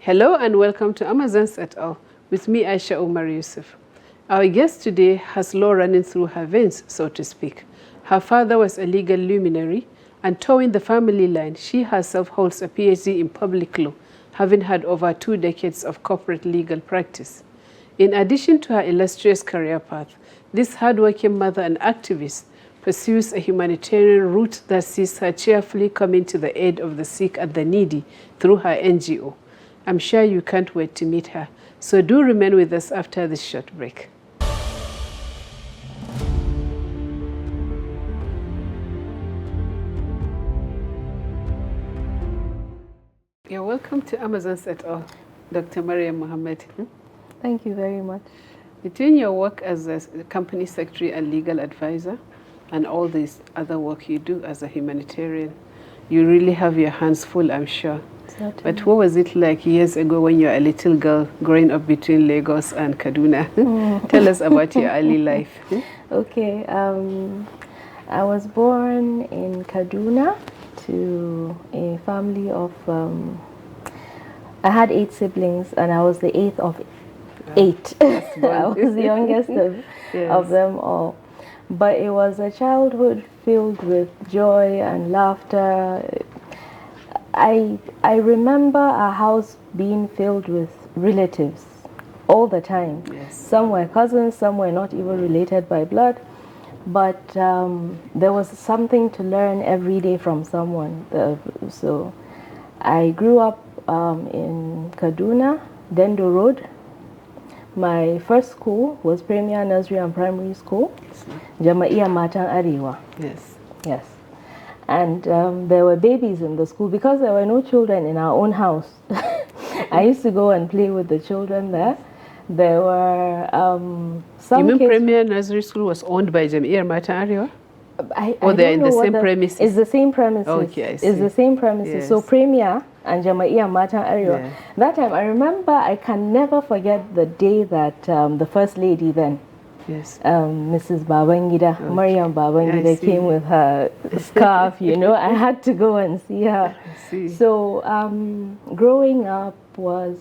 Hello and welcome to Amazons et al. With me, Aisha Umar Yusuf. Our guest today has law running through her veins, so to speak. Her father was a legal luminary, and towing the family line, she herself holds a PhD in public law, having had over 2 decades of corporate legal practice. In addition to her illustrious career path, this hardworking mother and activist pursues a humanitarian route that sees her cheerfully coming to the aid of the sick and the needy through her NGO. I'm sure you can't wait to meet her, so do remain with us after this short break. You're welcome to Amazons et al., Dr. Maryam Mohammed. Thank you very much. Between your work as a company secretary and legal advisor and all this other work you do as a humanitarian, you really have your hands full, I'm sure. Certainly. But what was it like years ago when you were a little girl growing up between Lagos and Kaduna? Tell us about your early life. Okay, I was born in Kaduna to a family of, I had 8 siblings and I was the 8th of 8. I was the youngest of them all. But it was a childhood filled with joy and laughter. I remember our house being filled with relatives all the time. Yes. Some were cousins, some were not even related by blood, but there was something to learn every day from someone. So I grew up in Kaduna, Dendo Road. My first school was Premier Nursery and Primary School, Jama'ia Matan Arewa. Yes. Yes. And there were babies in the school because there were no children in our own house. I used to go and play with the children there. There were some You mean kids. Premier Nursery School was owned by Jamia Matan Arewa? Or they're in the same premises? It's the same premises. Okay, I see. It's the same premises. Yes. So Premier and Jama'ia Matan Arewa. Yeah. That time I remember, I can never forget the day that the first lady then, Yes. Mrs. Babangida, Okay. Maryam Babangida came with her scarf, you know. I had to go and see her. I see. So growing up was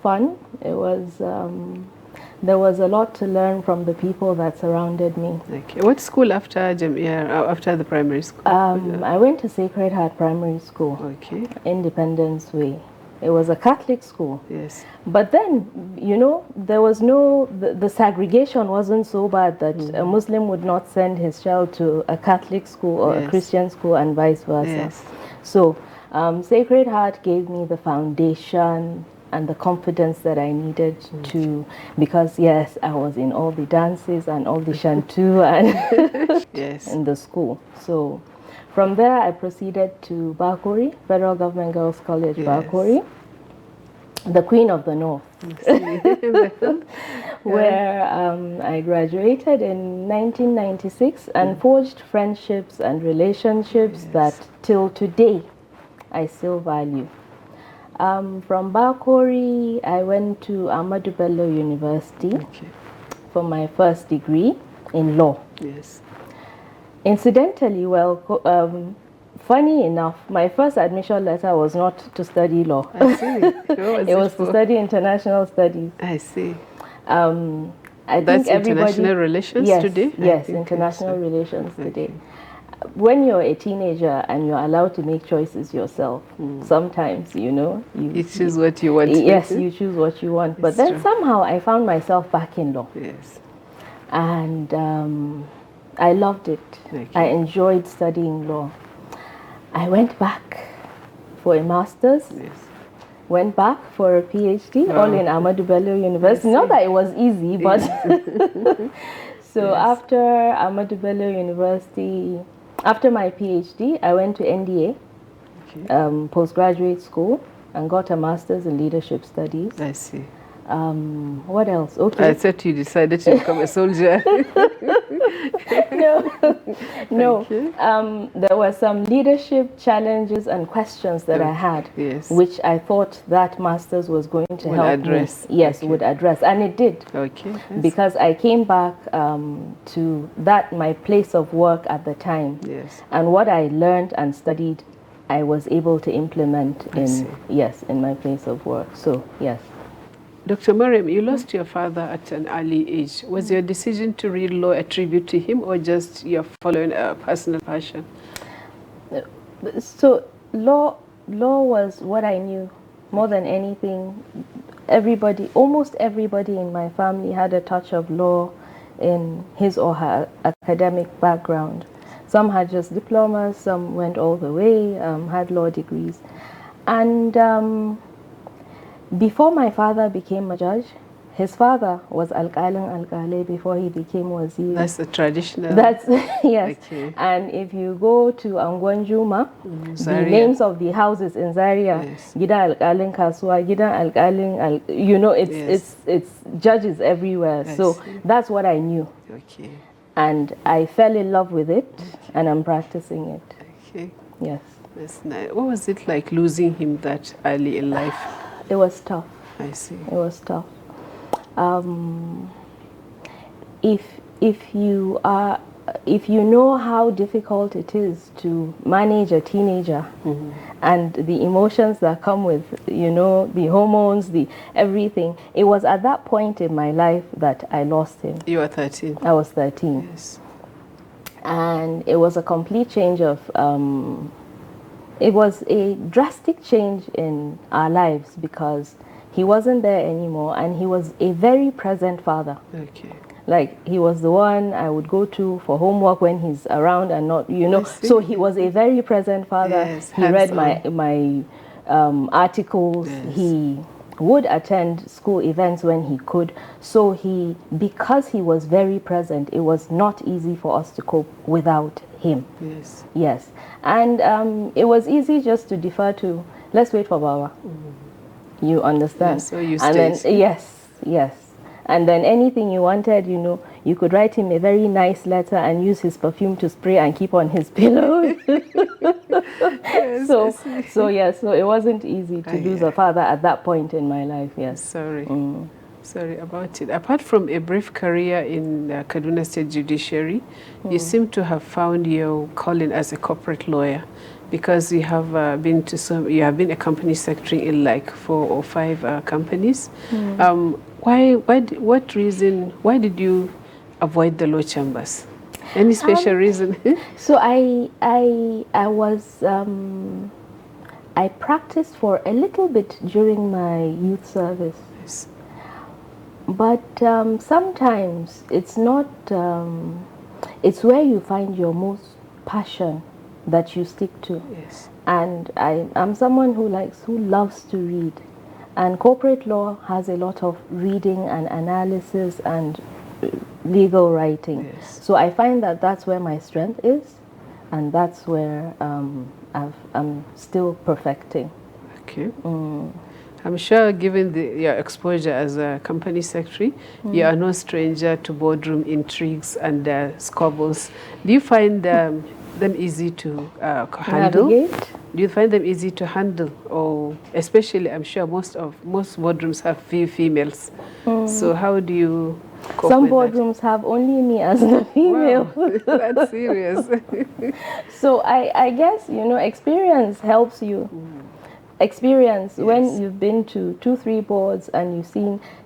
fun. It was, there was a lot to learn from the people that surrounded me. Okay. What school after Jamia, after the primary school? I went to Sacred Heart Primary School, Okay. Independence Way. It was a Catholic school. Yes. But then, you know, there was no, the segregation wasn't so bad that a Muslim would not send his child to a Catholic school or a Christian school and vice versa. Yes. So Sacred Heart gave me the foundation and the confidence that I needed to, because yes, I was in all the dances and all the shantu and Yes. in the school. So from there I proceeded to Bakori, Federal Government Girls College, Yes. Bakori, the Queen of the North, where I graduated in 1996 and forged friendships and relationships that till today I still value. From Bakori, I went to Ahmadu Bello University for my first degree in law. Yes. Incidentally, funny enough, my first admission letter was not to study law. I see. It was to study international studies. I see. I That's think everybody, international relations yes, today? Yes, international relations today. When you're a teenager and you're allowed to make choices yourself, sometimes, you know, you choose what you want. Yes, you choose what you want. But then somehow I found myself back in law. Yes. And I loved it. I enjoyed studying law. I went back for a master's. Yes. Went back for a PhD, all in Ahmadu Bello University. Not that it was easy, but so after Ahmadu Bello University, after my PhD, I went to NDA, postgraduate school, and got a master's in leadership studies. I see. What else? Okay. I thought you decided to become a soldier. No. There were some leadership challenges and questions that I had, which I thought that master's was going to help address. me. Yes, would address, and it did. Okay. Yes. Because I came back to my place of work at the time, yes, and what I learned and studied I was able to implement in my place of work. So yes. Dr. Maryam, you lost your father at an early age. Was your decision to read law a tribute to him, or just you're following a personal passion? So law was what I knew more than anything. Almost everybody in my family had a touch of law in his or her academic background. Some had just diplomas, some went all the way, had law degrees. And before my father became a judge, his father was Alƙalin before he became Wazir. That's the traditional. That's yes. Okay. And if you go to Angon Juma, the names of the houses in Zaria, Gidan Alƙalin Kasuwa, Gidan Alƙalin, it's judges everywhere. So that's what I knew. Okay. And I fell in love with it, and I'm practicing it. Okay. Yes. That's nice. What was it like losing him that early in life? It was tough. I see. It was tough. If you know how difficult it is to manage a teenager and the emotions that come with, the hormones, the everything, it was at that point in my life that I lost him. You were 13. I was 13. Yes. And it was a complete change of it was a drastic change in our lives because he wasn't there anymore, and he was a very present father. Okay. Like, he was the one I would go to for homework when he's around and not, So he was a very present father. Yes, he read my articles. Yes. He would attend school events when he could. So because he was very present, it was not easy for us to cope without him. Yes. Yes. And it was easy just to defer to, let's wait for Baba. You understand? Yes, so you and stayed. then yes. And then anything you wanted, you could write him a very nice letter and use his perfume to spray and keep on his pillow. Yes, so it wasn't easy to lose a father at that point in my life. Yes. Sorry about it. Apart from a brief career in Kaduna State Judiciary, you seem to have found your calling as a corporate lawyer, because you have been a company secretary in like 4 or 5 companies. Why did you avoid the law chambers? Any special reason? So I practiced for a little bit during my youth service. Yes. But sometimes it's not, it's where you find your most passion that you stick to. Yes. And I'm someone who loves to read. And corporate law has a lot of reading and analysis and legal writing. Yes. So I find that that's where my strength is, and that's where I'm still perfecting. Okay. I'm sure, given your exposure as a company secretary, you are no stranger to boardroom intrigues and squabbles. Do you find them easy to handle? Navigate? Do you find them easy to handle? Or especially, I'm sure most boardrooms have few females. So how do you cope Some with boardrooms have only me as the female. Wow, that's serious. So I guess, experience helps you. Experience, when you've been to 2-3 boards and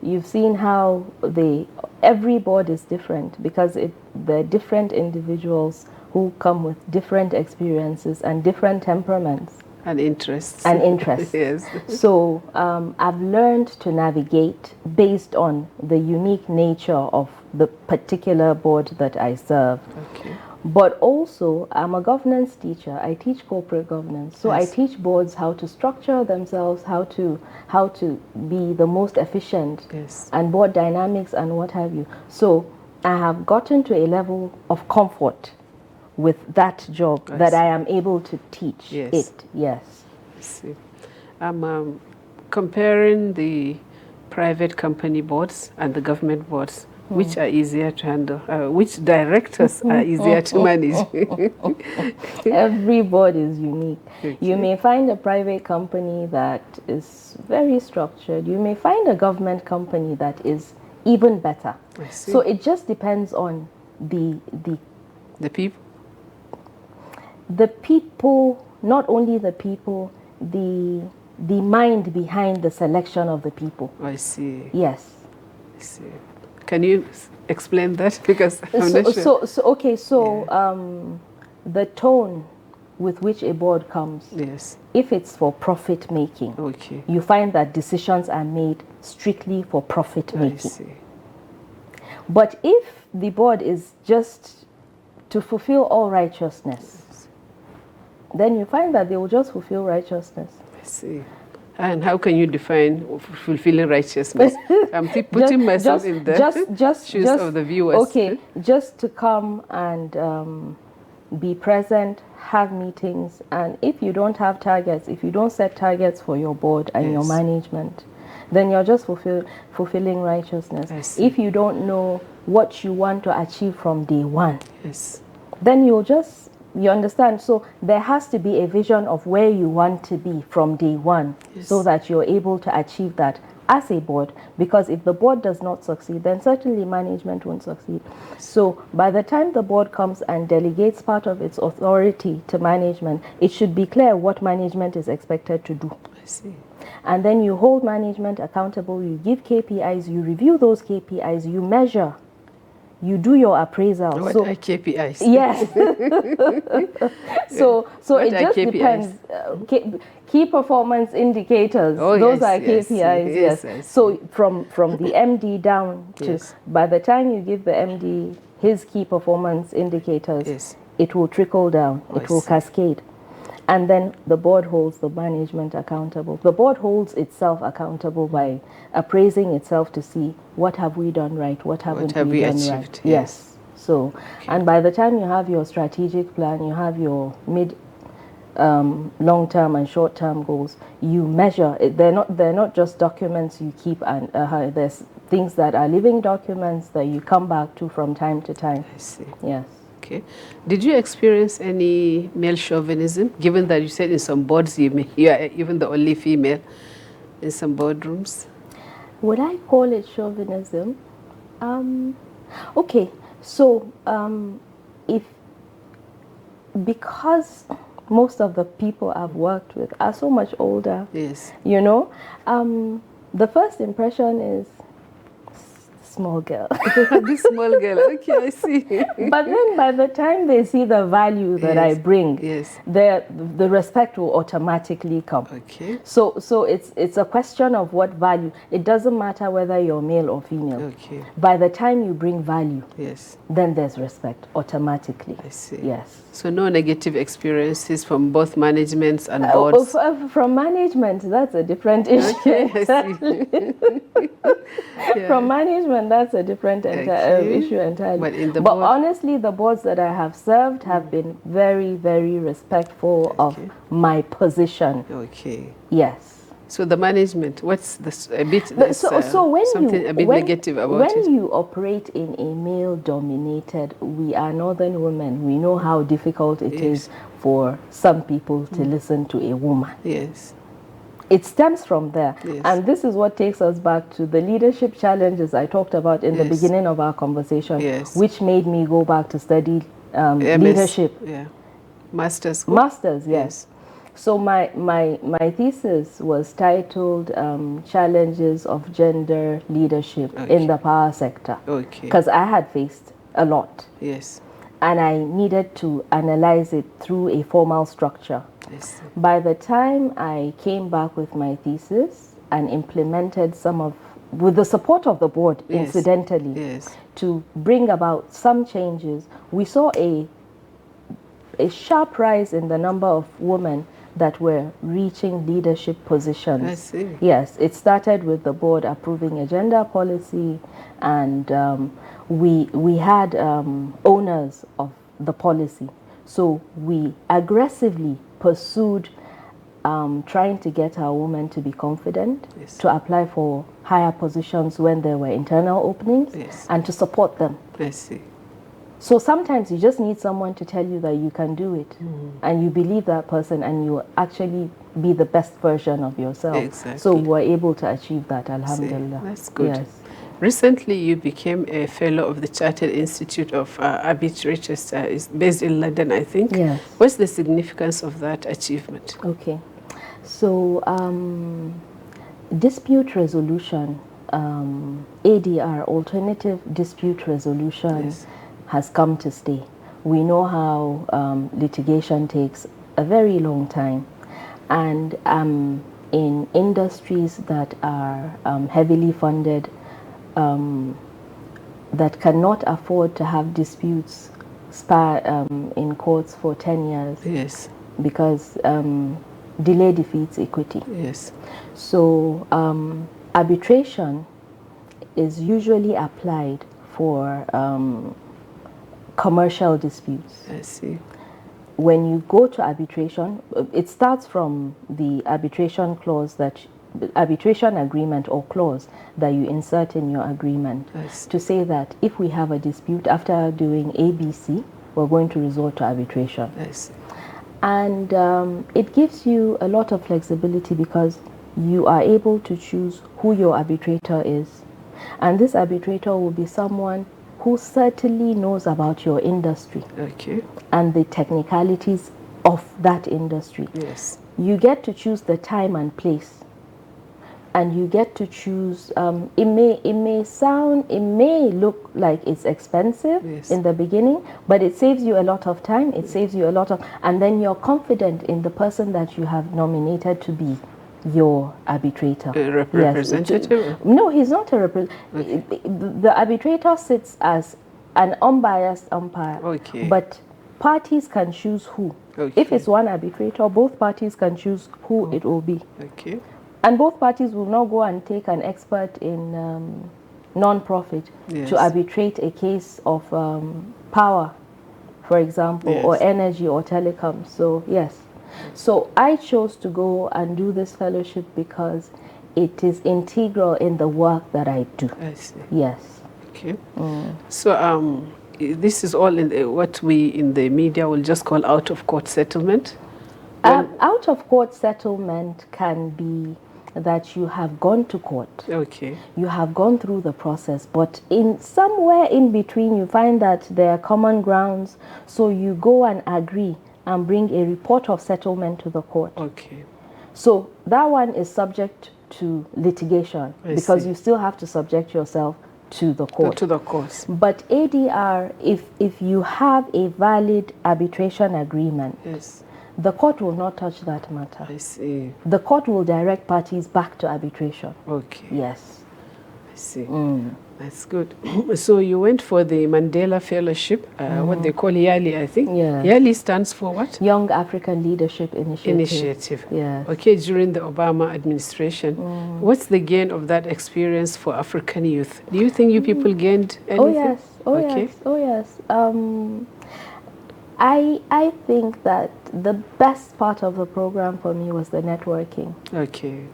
you've seen how every board is different, because they're different individuals who come with different experiences and different temperaments and interests. Yes. So I've learned to navigate based on the unique nature of the particular board that I serve. Okay. But also, I'm a governance teacher. I teach corporate governance. So I teach boards how to structure themselves, how to be the most efficient, and board dynamics and what have you. So I have gotten to a level of comfort with that job that I am able to teach it. Yes. I see. I'm comparing the private company boards and the government boards. Which are easier to handle? Which directors are easier to manage? Every board is unique. Okay. You may find a private company that is very structured. You may find a government company that is even better. I see. So it just depends on the people. The people not only the people, the mind behind the selection of the people. I see. Yes. I see. Can you explain that? Because I'm not sure. The tone with which a board comes, Yes. if it's for profit making, Okay. you find that decisions are made strictly for profit I making. see. But if the board is just to fulfill all righteousness, then you find that they will just fulfill righteousness. I see. And how can you define fulfilling righteousness? I'm putting myself in the shoes of the viewers. Okay, just to come and be present, have meetings, and if you don't have targets, if you don't set targets for your board and your management, then you're just fulfilling righteousness. If you don't know what you want to achieve from day one, then you understand. So there has to be a vision of where you want to be from day one, so that you're able to achieve that as a board. Because if the board does not succeed, then certainly management won't succeed. So by the time the board comes and delegates part of its authority to management, it should be clear what management is expected to do. I see. And then you hold management accountable, you give KPIs, you review those KPIs, you measure, you do your appraisal. What are KPIs? Yes. so it just depends. Key performance indicators. Those are KPIs. Yes. So from the MD down to by the time you give the MD his key performance indicators, it will trickle down. It will cascade. And then the board holds the management accountable. The board holds itself accountable by appraising itself to see what have we done right, what haven't we done achieved? Right. Yes. So, and by the time you have your strategic plan, you have your long-term and short-term goals, you measure it. They're not just documents you keep, and there's things that are living documents that you come back to from time to time. I see. Yes. Okay. Did you experience any male chauvinism, given that you said in some boards you are even the only female in some boardrooms? Would I call it chauvinism? Okay, so because most of the people I've worked with are so much older, you know, the first impression is small girl. This small girl, okay, I see. But then by the time they see the value that I bring, the respect will automatically come. Okay. So it's a question of what value. It doesn't matter whether you're male or female. Okay. By the time you bring value, then there's respect automatically. I see. Yes. So no negative experiences from both managements and boards? From management, that's a different issue. Okay, I see. From management, that's a different issue entirely. But honestly, the boards that I have served have been very, very respectful of my position. Okay. Yes. So the management, what's a bit negative about it? When you operate in a male-dominated, we are northern women. We know how difficult it is for some people to listen to a woman. Yes. It stems from there. And this is what takes us back to the leadership challenges I talked about in the beginning of our conversation, which made me go back to study leadership. Masters. Yes. So my thesis was titled Challenges of Gender Leadership in the Power Sector. Okay. Because I had faced a lot. Yes. And I needed to analyze it through a formal structure. Yes. By the time I came back with my thesis and implemented with the support of the board, incidentally, to bring about some changes, we saw a sharp rise in the number of women that were reaching leadership positions. I see. Yes, it started with the board approving a gender policy, and we had owners of the policy. So we aggressively pursued trying to get our women to be confident, to apply for higher positions when there were internal openings, and to support them. I see. So sometimes you just need someone to tell you that you can do it, and you believe that person, and you actually be the best version of yourself. Exactly. So we're able to achieve that, alhamdulillah. That's good. Yes. Recently, you became a fellow of the Chartered Institute of Arbitrators, is based in London, I think. Yes. What's the significance of that achievement? Okay. So, dispute resolution, ADR, alternative dispute resolution, Yes. has come to stay. We know how litigation takes a very long time, and in industries that are heavily funded, that cannot afford to have disputes in courts for 10 years. Yes. Because delay defeats equity. Yes. So arbitration is usually applied for commercial disputes. I see. When you go to arbitration, it starts from the arbitration clause arbitration agreement or clause that you insert in your agreement to say that if we have a dispute after doing ABC, we're going to resort to arbitration. I see. And it gives you a lot of flexibility because you are able to choose who your arbitrator is. And this arbitrator will be someone who certainly knows about your industry. Okay. And the technicalities of that industry. Yes. You get to choose the time and place. And you get to choose, it may look like it's expensive in the beginning, but it saves you a lot of time, it saves you a lot of, and then you're confident in the person that you have nominated to be your arbitrator. A representative? Yes. No, he's not a representative. Okay. The arbitrator sits as an unbiased umpire, but parties can choose who. Okay. If it's one arbitrator, both parties can choose who it will be. Okay. And both parties will not go and take an expert in non-profit to arbitrate a case of power, for example, or energy or telecom. So, yes. So I chose to go and do this fellowship because it is integral in the work that I do. I see. Yes. Okay. So this is all in what we in the media will just call out-of-court settlement? Out-of-court settlement can be that you have gone to court. Okay. You have gone through the process, but in somewhere in between you find that there are common grounds, so you go and agree and bring a report of settlement to the court. Okay. So that one is subject to litigation because you still have to subject yourself to the court. To the courts. But ADR, if you have a valid arbitration agreement, the court will not touch that matter. I see. The court will direct parties back to arbitration. Okay. Yes. I see. That's good. So you went for the Mandela Fellowship, what they call YALI, I think. Yeah. YALI stands for what? Young African Leadership Initiative. Yeah. Okay, during the Obama administration. What's the gain of that experience for African youth? Do you think you people gained anything? Oh yes. I think that the best part of the program for me was the networking. Okay.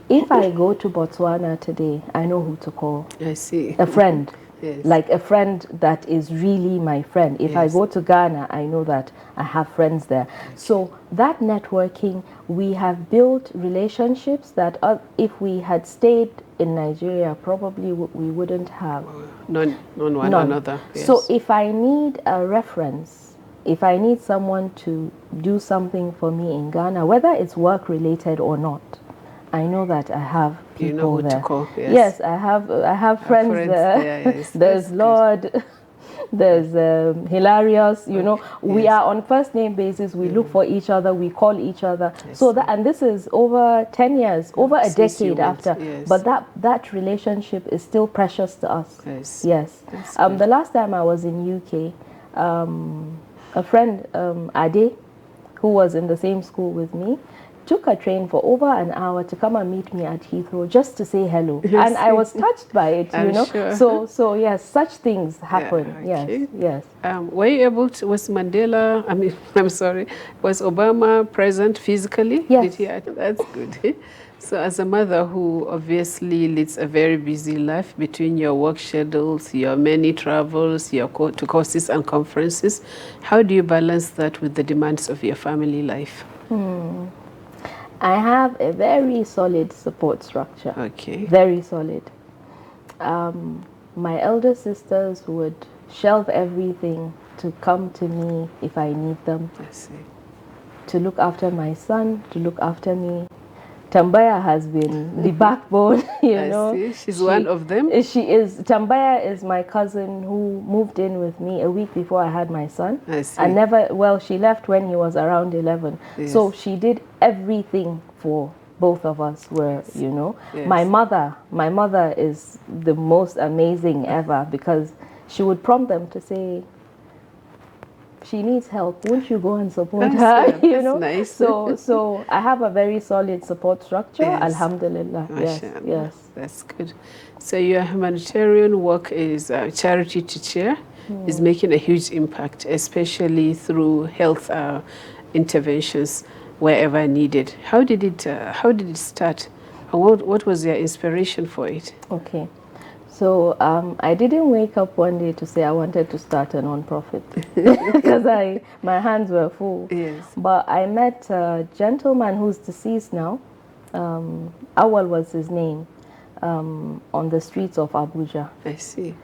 If I go to Botswana today, I know who to call. I see. A friend. Yes. Like a friend that is really my friend. If I go to Ghana, I know that I have friends there. So that networking, we have built relationships that if we had stayed in Nigeria, probably we wouldn't have. None. Another. Yes. So if I need a reference, if I need someone to do something for me in Ghana, whether it's work related or not, I know that I have people you know who there. To call. Yes, I have friends there. Yes. There's Lord, there's Hilarious. You know, we are on first name basis. We look for each other. We call each other. So that, and this is over 10 years, over a decade after. But that relationship is still precious to us. Yes. The last time I was in UK, a friend, Ade, who was in the same school with me, took a train for over an hour to come and meet me at Heathrow just to say hello. And I was touched by it, you know. Sure. So yes, such things happen. Yes. Were you able to, was Mandela, was Obama present physically? Yes. That's good. So as a mother who obviously leads a very busy life between your work schedules, your many travels, your to courses and conferences, how do you balance that with the demands of your family life? I have a very solid support structure. Okay. Very solid. My elder sisters would shelve everything to come to me if I need them, I see. to look after my son, to look after me. Tambaya has been the backbone, you know. I see. She's one of them. She is. Tambaya is my cousin who moved in with me a week before I had my son. I see. And never, well, she left when he was around 11. Yes. So she did everything for both of us, where, you know. Yes. My mother is the most amazing ever, because she would prompt them to say, she needs help, won't you go and support her? You know, nice. So I have a very solid support structure. Yes. Alhamdulillah. Yes, yes. That's good. So your humanitarian work is charity to chair, is making a huge impact, especially through health interventions wherever needed. How did it start? And what was your inspiration for it? Okay. So I didn't wake up one day to say I wanted to start a non-profit because my hands were full. Yes. But I met a gentleman who's deceased now. Awal was his name, on the streets of Abuja. I see.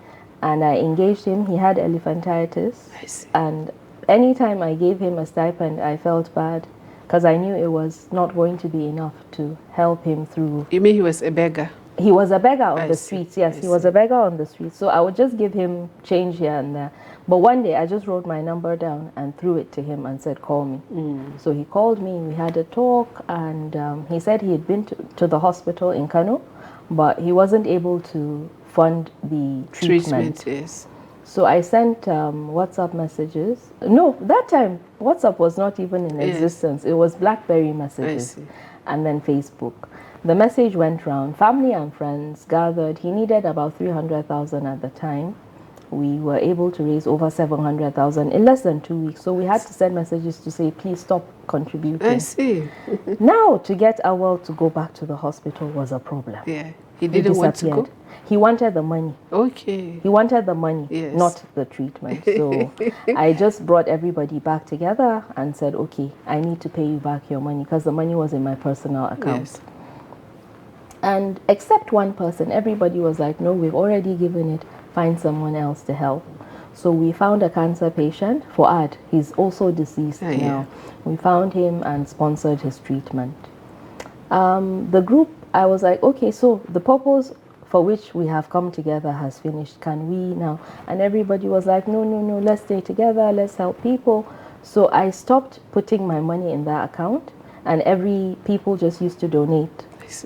And I engaged him. He had elephantitis. I see. And anytime I gave him a stipend, I felt bad because I knew it was not going to be enough to help him through. You mean he was a beggar? He was a beggar on the see. streets, yes. He was a beggar on the streets. So I would just give him change here and there. But one day I just wrote my number down and threw it to him and said, call me. So he called me, we had a talk, and he said he had been to the hospital in Kano, but he wasn't able to fund the treatment. Yes. So I sent WhatsApp messages. No, that time WhatsApp was not even in existence. It was BlackBerry messages. I see. And then Facebook. The message went round. Family and friends gathered. He needed about 300,000 at the time. We were able to raise over 700,000 in less than 2 weeks. So we had to send messages to say, please stop contributing. I see. Now, to get Awal to go back to the hospital was a problem. Yeah. He didn't want to go? He wanted the money. Okay. He wanted the money, not the treatment. So I just brought everybody back together and said, okay, I need to pay you back your money, because the money was in my personal account. Yes. And except one person, everybody was like, no, we've already given it. Find someone else to help. So we found a cancer patient, Fuad. He's also deceased now. Yeah. We found him and sponsored his treatment. The group, I was like, okay, so the purpose for which we have come together has finished. Can we now? And everybody was like, no, no, no, let's stay together, let's help people. So I stopped putting my money in that account, and people just used to donate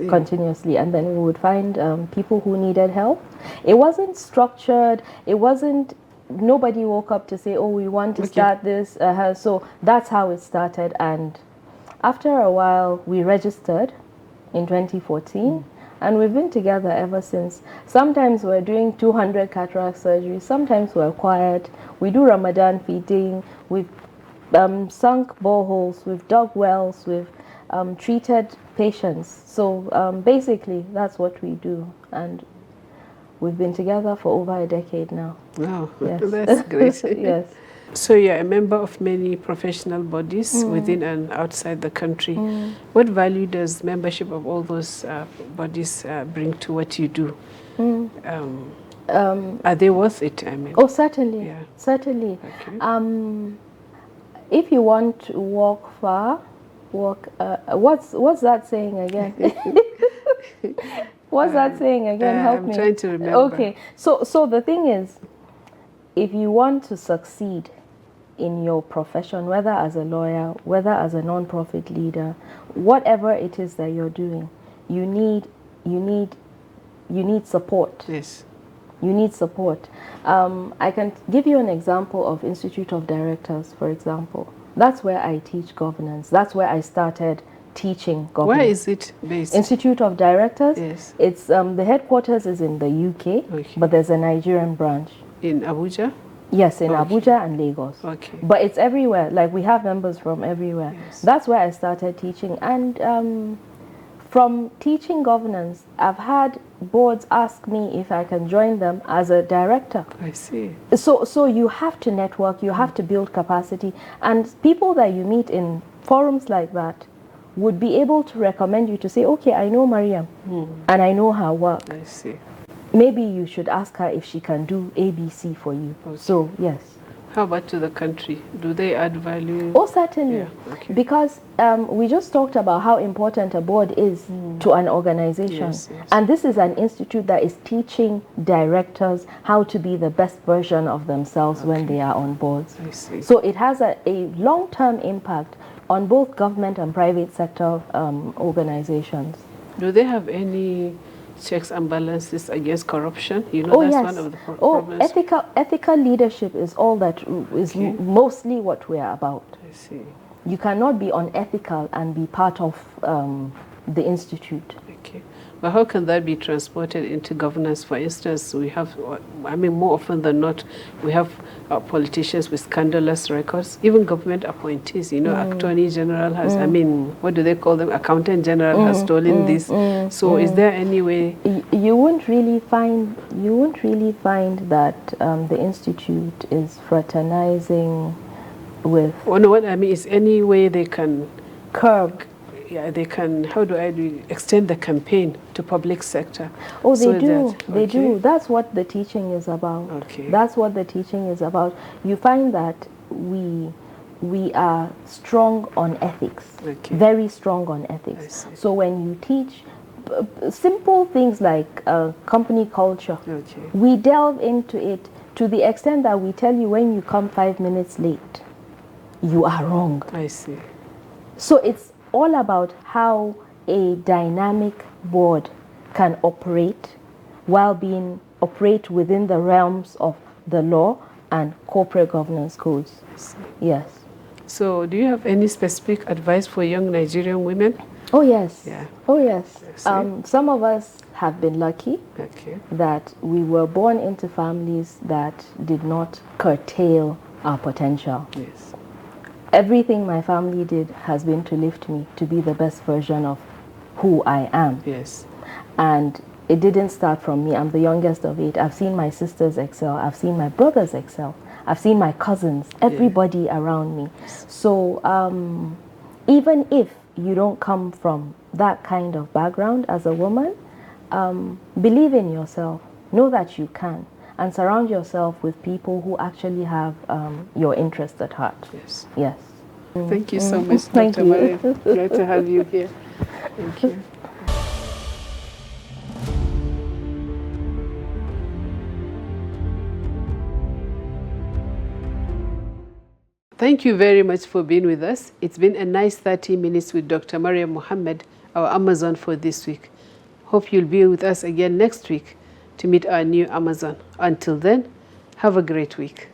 continuously, and then we would find people who needed help. It wasn't structured. It wasn't, nobody woke up to say, oh, we want to start this. So that's how it started. And after a while, we registered in 2014. And we've been together ever since. Sometimes we're doing 200 cataract surgeries. Sometimes we're quiet. We do Ramadan feeding. We've sunk boreholes. We've dug wells. We've treated patients. So basically, that's what we do. And we've been together for over a decade now. Wow, yes. That's great. Yes. So you're a member of many professional bodies within and outside the country. What value does membership of all those bodies bring to what you do? Are they worth it? I mean. Oh, certainly. Yeah. Certainly. Okay. If you want to walk far, walk. What's that saying again? What's that saying again? Help me. I'm trying to remember. Okay. So the thing is, if you want to succeed in your profession, whether as a lawyer, whether as a non-profit leader, whatever it is that you're doing, you need support. Yes. You need support. I can give you an example of Institute of Directors, for example. That's where I teach governance. That's where I started teaching governance. Where is it based? Institute of Directors. Yes. It's the headquarters is in the UK, but there's a Nigerian branch. In Abuja? Yes, in Abuja and Lagos. Okay. But it's everywhere. Like, we have members from everywhere. Yes. That's where I started teaching. And from teaching governance, I've had boards ask me if I can join them as a director. I see. So you have to network, you have to build capacity. And people that you meet in forums like that would be able to recommend you to say, okay, I know Maryam and I know her work. I see. maybe you should ask her if she can do ABC for you. Okay. So, yes. How about to the country? Do they add value? Oh, certainly. Yeah, okay. Because we just talked about how important a board is to an organization. Yes, yes. And this is an institute that is teaching directors how to be the best version of themselves when they are on boards. I see. So it has a long-term impact on both government and private sector organizations. Do they have any checks and balances against corruption? You know, that's one of the problems. Ethical leadership is all that is mostly what we are about. I see. You cannot be unethical and be part of the institute. Okay. But how can that be transported into governance? For instance, we have, I mean, more often than not, we have politicians with scandalous records, even government appointees, you know, Attorney General has, I mean, what do they call them? Accountant General has stolen this. So is there any way? You won't really find that the institute is fraternizing with... Oh, no, what I mean is any way they can curb. Yeah, they can, how do I do, extend the campaign to public sector? Oh, they do. They do. That's what the teaching is about. Okay. That's what the teaching is about. You find that we are strong on ethics. Okay. Very strong on ethics. So when you teach simple things like company culture, we delve into it to the extent that we tell you when you come 5 minutes late, you are wrong. I see. So it's all about how a dynamic board can operate while operate within the realms of the law and corporate governance codes. Yes. So do you have any specific advice for young Nigerian women? Oh yes. Yeah. Oh yes. Some of us have been lucky that we were born into families that did not curtail our potential. Yes. Everything my family did has been to lift me to be the best version of who I am. Yes. And it didn't start from me. I'm the youngest of 8. I've seen my sisters excel. I've seen my brothers excel. I've seen my cousins, everybody around me. So even if you don't come from that kind of background as a woman, believe in yourself. Know that you can. And surround yourself with people who actually have your interest at heart. Yes. Yes. Thank you so much, Dr. Maryam. Glad to have you here. Thank you. Thank you very much for being with us. It's been a nice 30 minutes with Dr. Maryam Mohammed, our Amazon for this week. Hope you'll be with us again next week to meet our new Amazon. Until then, have a great week.